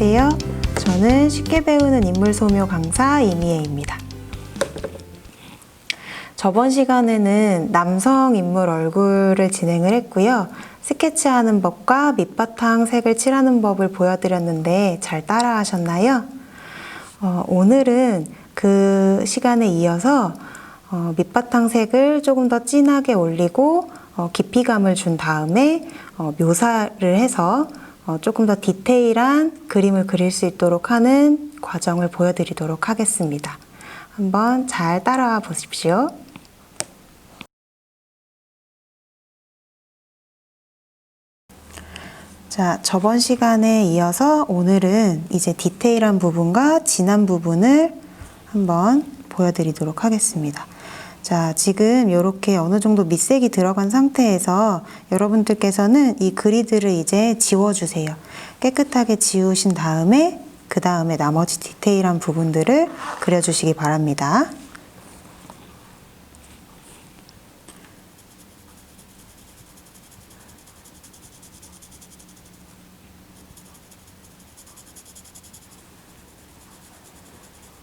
안녕하세요. 저는 쉽게 배우는 인물 소묘 강사 이미애입니다. 저번 시간에는 남성 인물 얼굴을 진행을 했고요. 스케치하는 법과 밑바탕 색을 칠하는 법을 보여드렸는데 잘 따라 하셨나요? 오늘은 그 시간에 이어서 밑바탕 색을 조금 더 진하게 올리고 깊이감을 준 다음에 묘사를 해서 조금 더 디테일한 그림을 그릴 수 있도록 하는 과정을 보여드리도록 하겠습니다. 한번 잘 따라와 보십시오. 자, 저번 시간에 이어서 오늘은 이제 디테일한 부분과 진한 부분을 한번 보여드리도록 하겠습니다. 자, 지금 이렇게 어느 정도 밑색이 들어간 상태에서 여러분들께서는 이 그리드를 이제 지워주세요. 깨끗하게 지우신 다음에 그 다음에 나머지 디테일한 부분들을 그려주시기 바랍니다.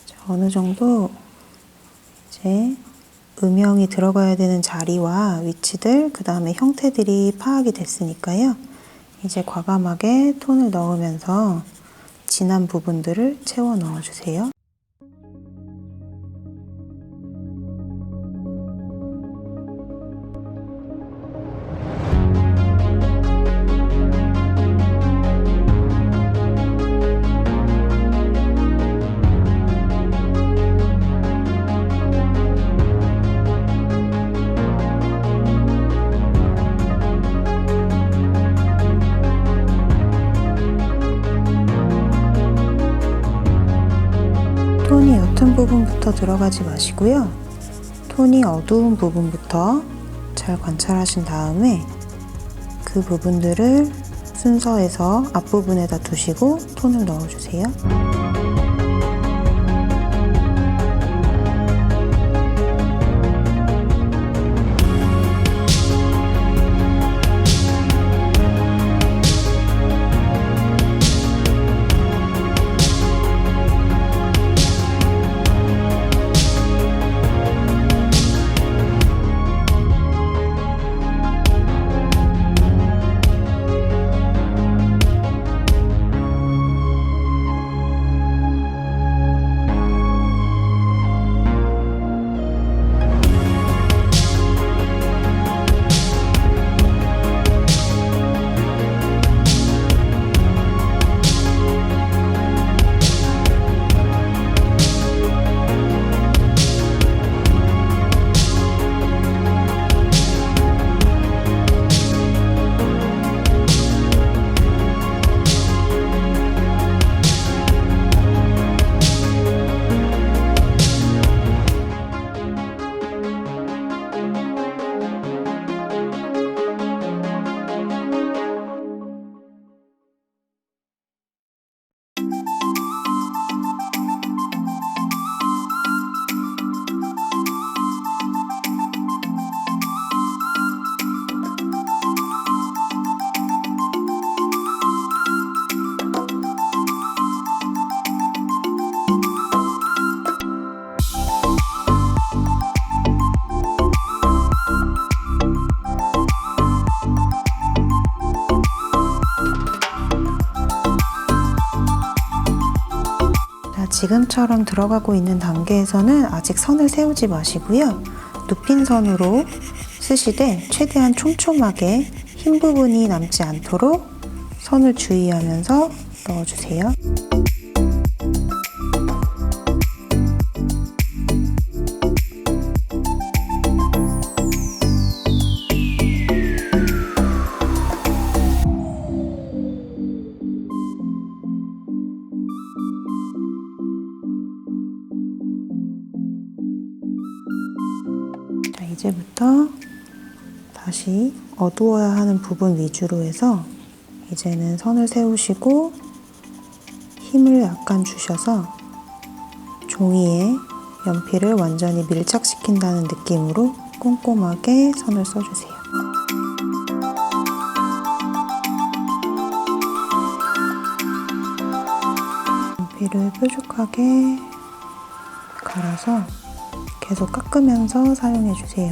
자, 어느 정도 이제 음영이 들어가야 되는 자리와 위치들, 그 다음에 형태들이 파악이 됐으니까요. 이제 과감하게 톤을 넣으면서 진한 부분들을 채워 넣어주세요. 톤이 옅은 부분부터 들어가지 마시고요. 톤이 어두운 부분부터 잘 관찰하신 다음에 그 부분들을 순서에서 앞부분에다 두시고 톤을 넣어주세요. 지금처럼 들어가고 있는 단계에서는 아직 선을 세우지 마시고요. 눕힌 선으로 쓰시되 최대한 촘촘하게 흰 부분이 남지 않도록 선을 주의하면서 넣어주세요. 이제부터 다시 어두워야 하는 부분 위주로 해서 이제는 선을 세우시고 힘을 약간 주셔서 종이에 연필을 완전히 밀착시킨다는 느낌으로 꼼꼼하게 선을 써주세요. 두피를 뾰족하게 갈아서 계속 깎으면서 사용해 주세요.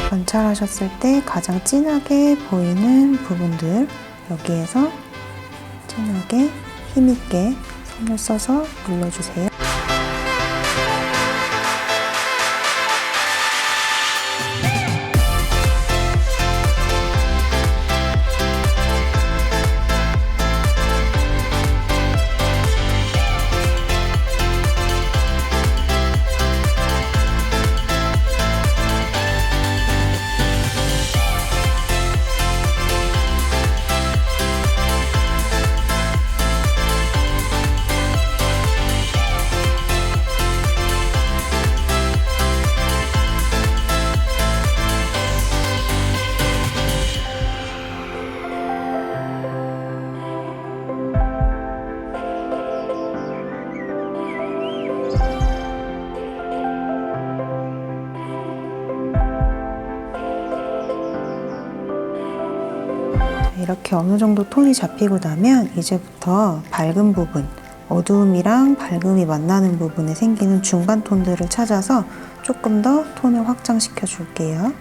관찰하셨을 때 가장 진하게 보이는 부분들, 여기에서 진하게 힘있게 손을 써서 눌러주세요. 이렇게 어느 정도 톤이 잡히고 나면 이제부터 밝은 부분, 어두움이랑 밝음이 만나는 부분에 생기는 중간 톤들을 찾아서 조금 더 톤을 확장시켜 줄게요.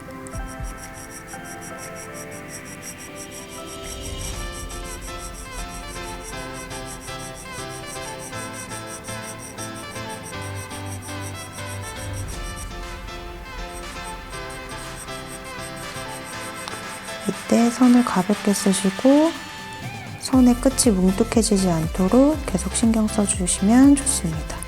이때 선을 가볍게 쓰시고 선의 끝이 뭉툭해지지 않도록 계속 신경 써주시면 좋습니다.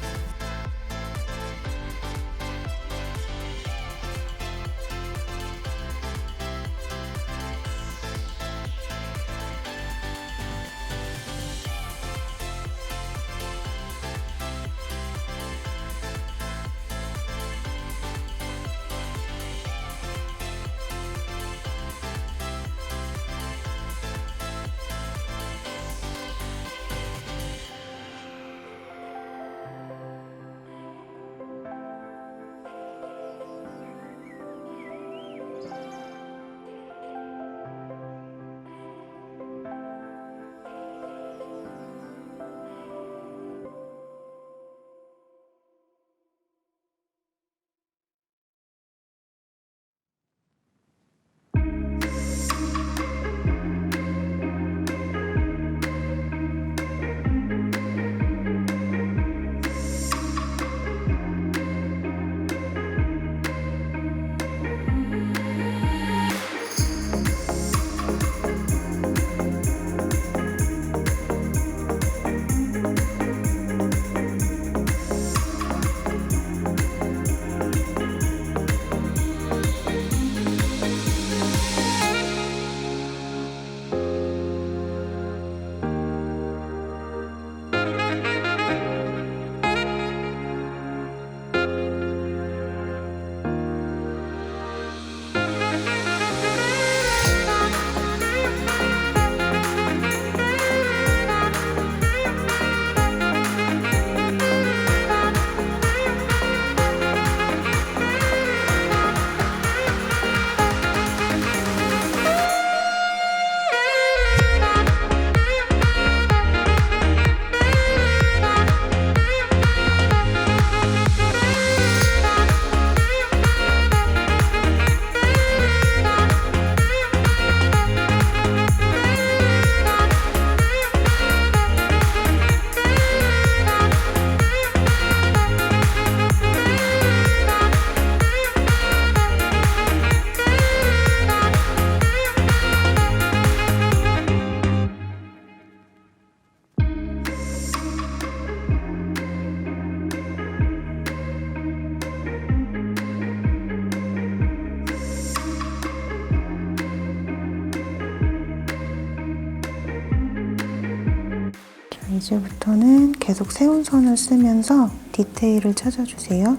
이제부터는 계속 세운 선을 쓰면서 디테일을 찾아주세요.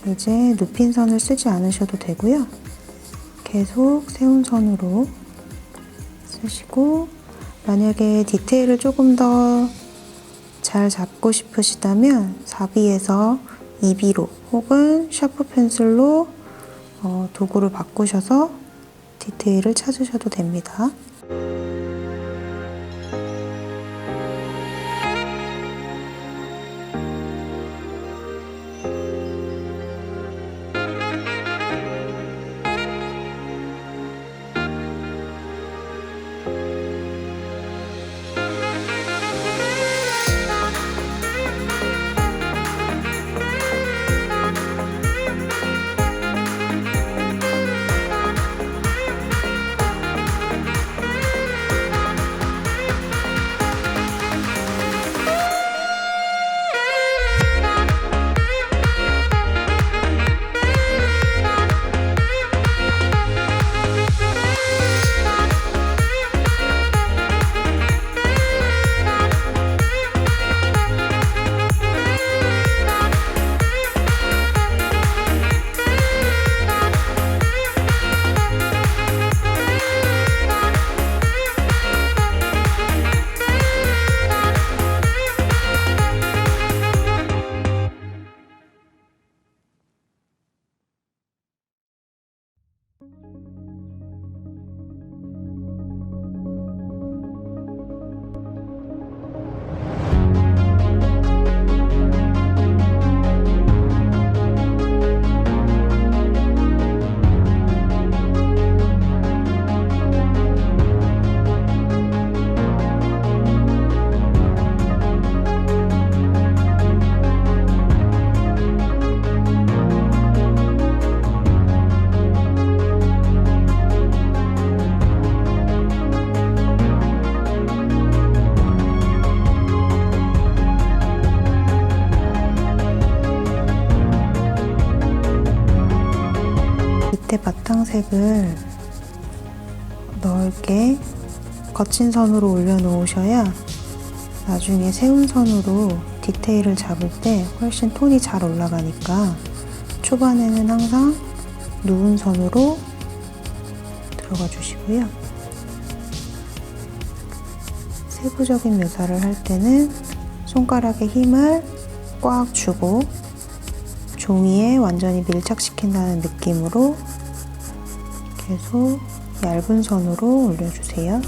이제 눕힌 선을 쓰지 않으셔도 되고요. 계속 세운 선으로 쓰시고, 만약에 디테일을 조금 더 잘 잡고 싶으시다면 4B에서 2B로 혹은 샤프 펜슬로 도구를 바꾸셔서 디테일을 찾으셔도 됩니다. 밑에 바탕색을 넓게 거친 선으로 올려놓으셔야 나중에 세운 선으로 디테일을 잡을 때 훨씬 톤이 잘 올라가니까 초반에는 항상 누운 선으로 들어가 주시고요. 세부적인 묘사를 할 때는 손가락에 힘을 꽉 주고 종이에 완전히 밀착시킨다는 느낌으로 계속 얇은 선으로 올려주세요.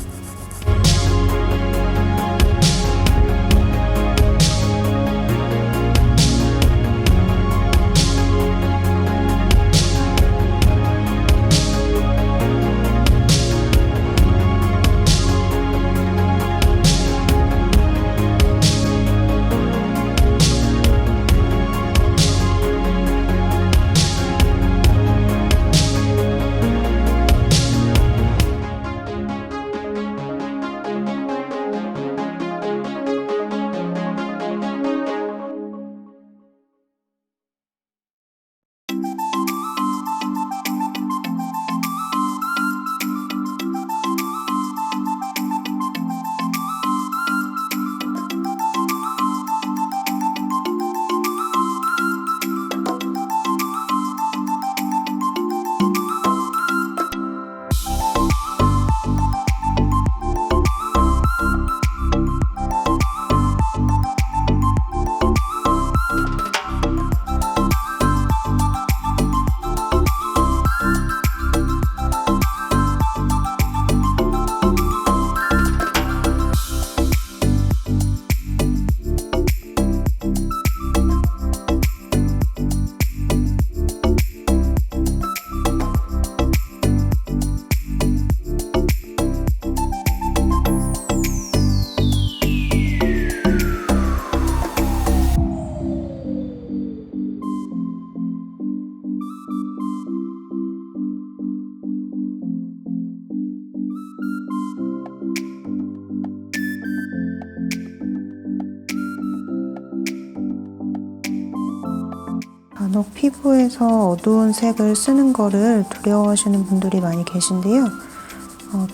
간혹 피부에서 어두운 색을 쓰는 거를 두려워하시는 분들이 많이 계신데요.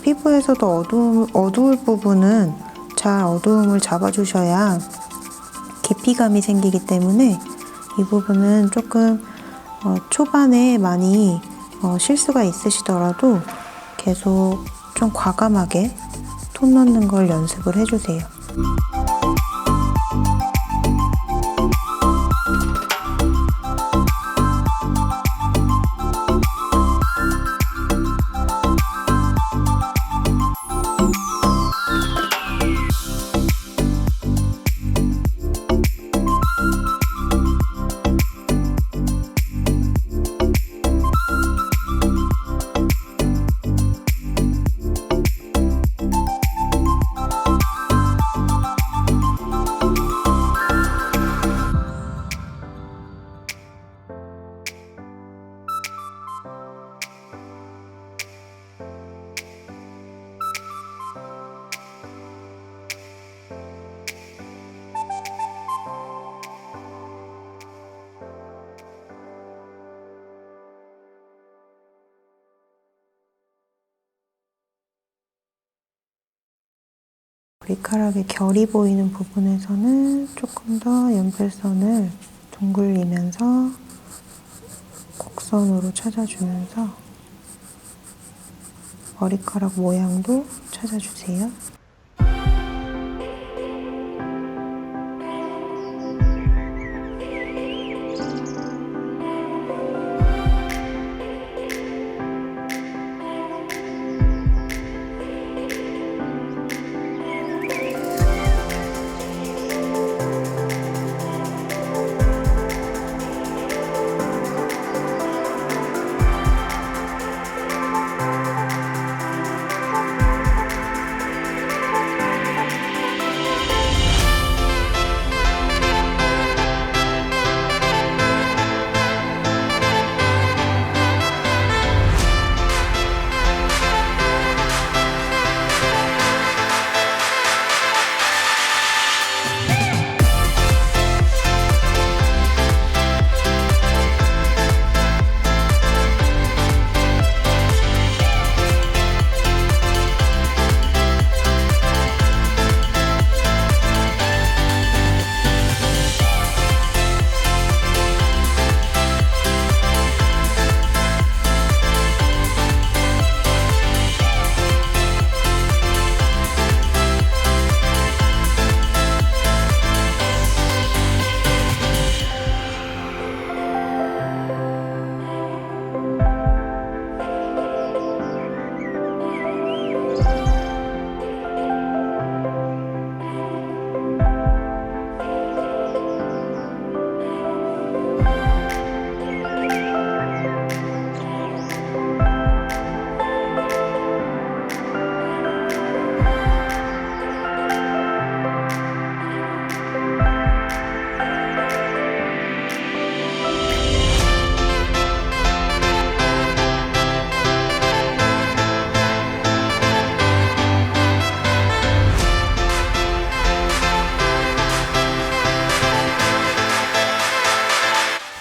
피부에서도 어두울 부분은 잘 어두움을 잡아주셔야 깊이감이 생기기 때문에 이 부분은 조금 초반에 많이 실수가 있으시더라도 계속 좀 과감하게 톤 넣는 걸 연습을 해주세요. 머리카락의 결이 보이는 부분에서는 조금 더 연필선을 둥글리면서 곡선으로 찾아주면서 머리카락 모양도 찾아주세요.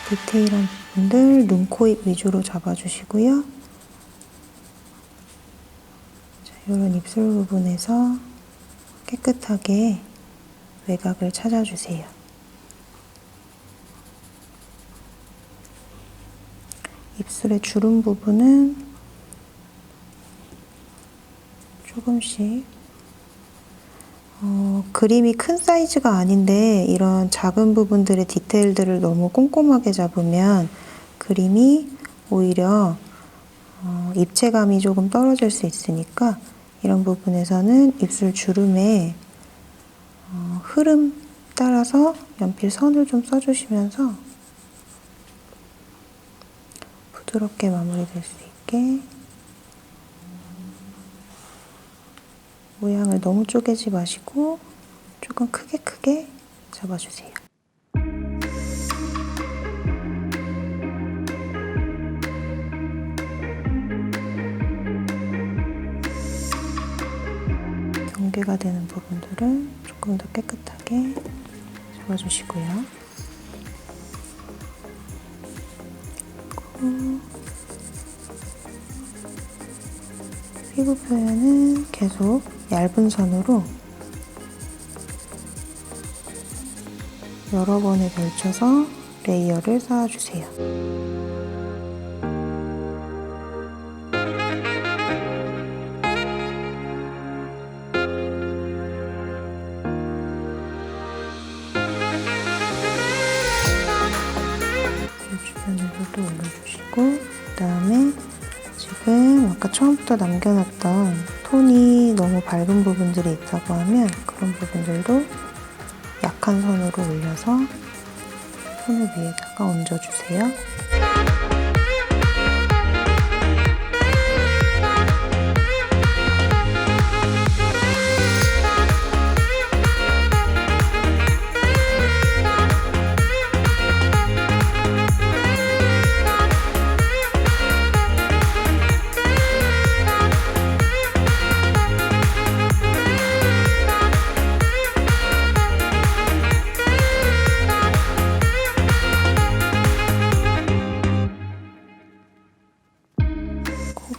디테일한 부분들 눈, 코, 입 위주로 잡아주시고요. 자, 이런 입술 부분에서 깨끗하게 외곽을 찾아주세요. 입술의 주름 부분은 조금씩 그림이 큰 사이즈가 아닌데 이런 작은 부분들의 디테일들을 너무 꼼꼼하게 잡으면 그림이 오히려 입체감이 조금 떨어질 수 있으니까 이런 부분에서는 입술 주름에 흐름 따라서 연필 선을 좀 써주시면서 부드럽게 마무리될 수 있게 모양을 너무 쪼개지 마시고 조금 크게 잡아주세요. 경계가 되는 부분들은 조금 더 깨끗하게 잡아주시고요. 그리고 피부 표현은 계속 얇은 선으로 여러 번에 걸쳐서 레이어를 쌓아주세요. 주변에서도 올려주시고, 그 다음에 지금 아까 처음부터 남겨놨던 톤이 너무 밝은 부분들이 있다고 하면 그런 부분들도 약한 선으로 올려서 톤을 위에다가 얹어주세요.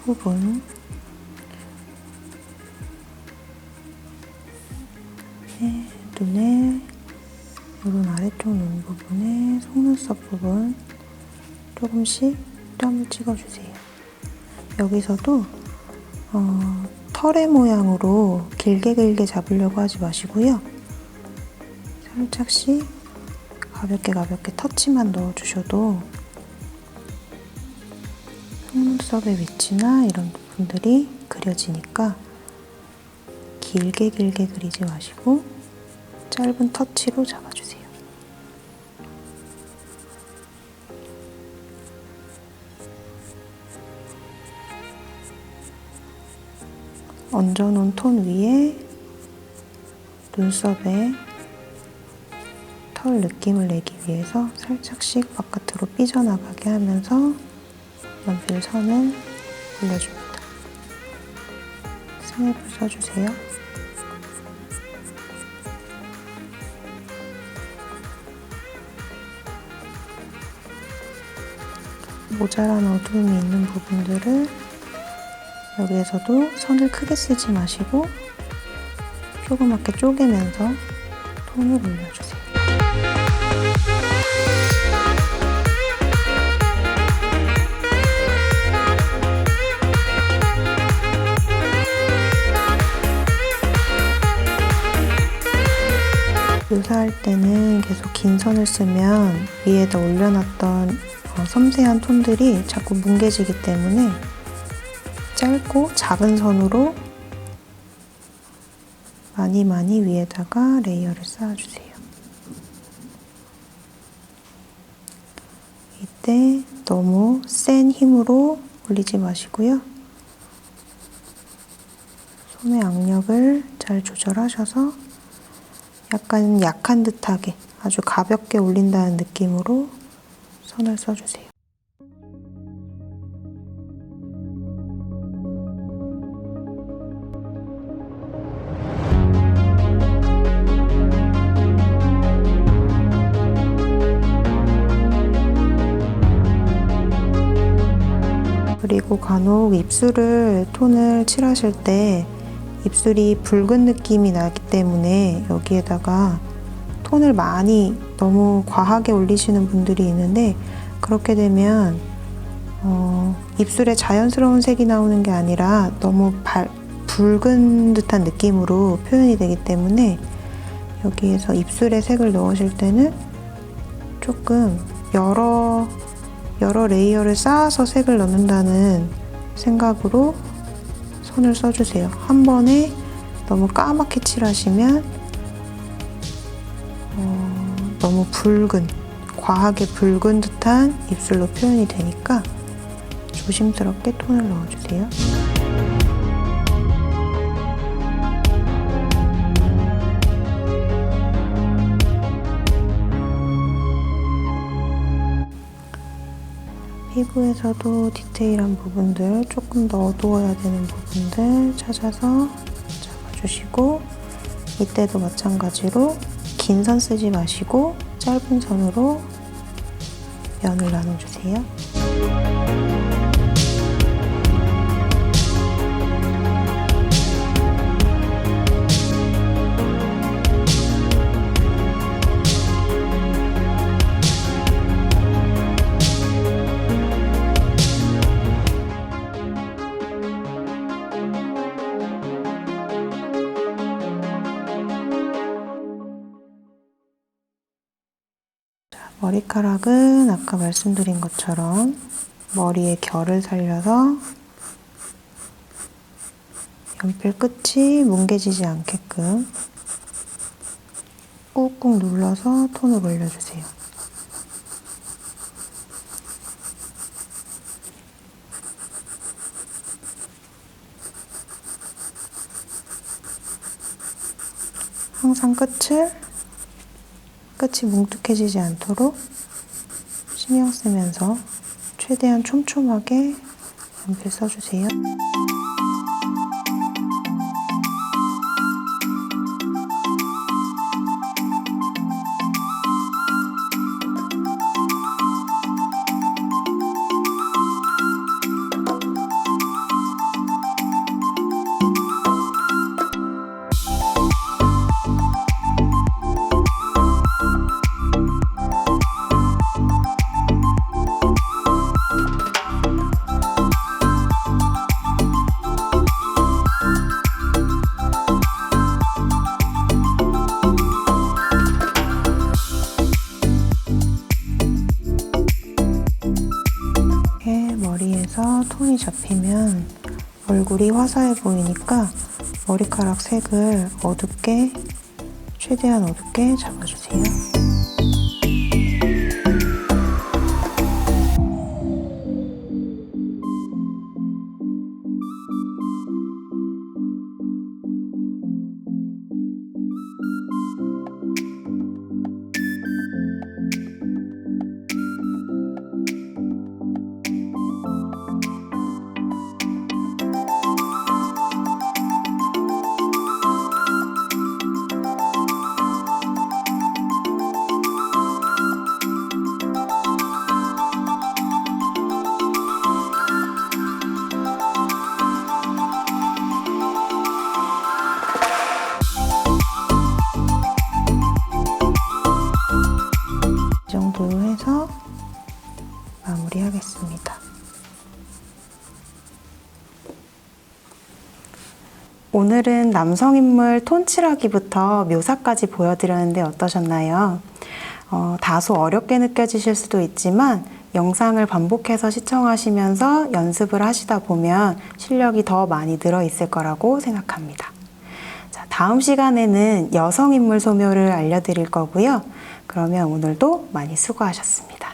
부분, 눈에 이런 아래쪽 눈 부분에 속눈썹 부분 조금씩 점을 찍어주세요. 여기서도 털의 모양으로 길게 잡으려고 하지 마시고요. 살짝씩 가볍게 터치만 넣어주셔도 속눈썹의 위치나 이런 부분들이 그려지니까 길게 그리지 마시고 짧은 터치로 잡아주세요. 얹어놓은 톤 위에 눈썹에 털 느낌을 내기 위해서 살짝씩 바깥으로 삐져나가게 하면서 연필 선을 올려줍니다. 스냅을 써주세요. 모자란 어두움이 있는 부분들을 여기에서도 선을 크게 쓰지 마시고 조그맣게 쪼개면서 톤을 올려주세요. 묘사할 때는 계속 긴 선을 쓰면 위에다 올려놨던 섬세한 톤들이 자꾸 뭉개지기 때문에 짧고 작은 선으로 많이 위에다가 레이어를 쌓아주세요. 이때 너무 센 힘으로 올리지 마시고요. 손의 악력을 잘 조절하셔서 약간 약한 듯하게 아주 가볍게 올린다는 느낌으로 선을 써주세요. 그리고 간혹 입술을 톤을 칠하실 때 입술이 붉은 느낌이 나기 때문에 여기에다가 톤을 많이 너무 과하게 올리시는 분들이 있는데 그렇게 되면 입술에 자연스러운 색이 나오는 게 아니라 너무 붉은 듯한 느낌으로 표현이 되기 때문에 여기에서 입술에 색을 넣으실 때는 조금 여러 레이어를 쌓아서 색을 넣는다는 생각으로 선을 써주세요. 한 번에 너무 까맣게 칠하시면 너무 과하게 붉은 듯한 입술로 표현이 되니까 조심스럽게 톤을 넣어주세요. 피부에서도 디테일한 부분들, 조금 더 어두워야 되는 부분들 찾아서 잡아주시고 이때도 마찬가지로 긴 선 쓰지 마시고 짧은 선으로 면을 나눠주세요. 머리카락은 아까 말씀드린 것처럼 머리의 결을 살려서 연필 끝이 뭉개지지 않게끔 꾹꾹 눌러서 톤을 올려주세요. 항상 끝이 뭉툭해지지 않도록 신경 쓰면서 최대한 촘촘하게 연필 써주세요. 머리에서 톤이 잡히면 얼굴이 화사해 보이니까 머리카락 색을 어둡게, 최대한 어둡게 잡아주세요. 이 정도로 해서 마무리하겠습니다. 오늘은 남성인물 톤칠하기부터 묘사까지 보여드렸는데 어떠셨나요? 다소 어렵게 느껴지실 수도 있지만 영상을 반복해서 시청하시면서 연습을 하시다 보면 실력이 더 많이 늘어 있을 거라고 생각합니다. 자, 다음 시간에는 여성인물 소묘를 알려드릴 거고요. 그러면 오늘도 많이 수고하셨습니다.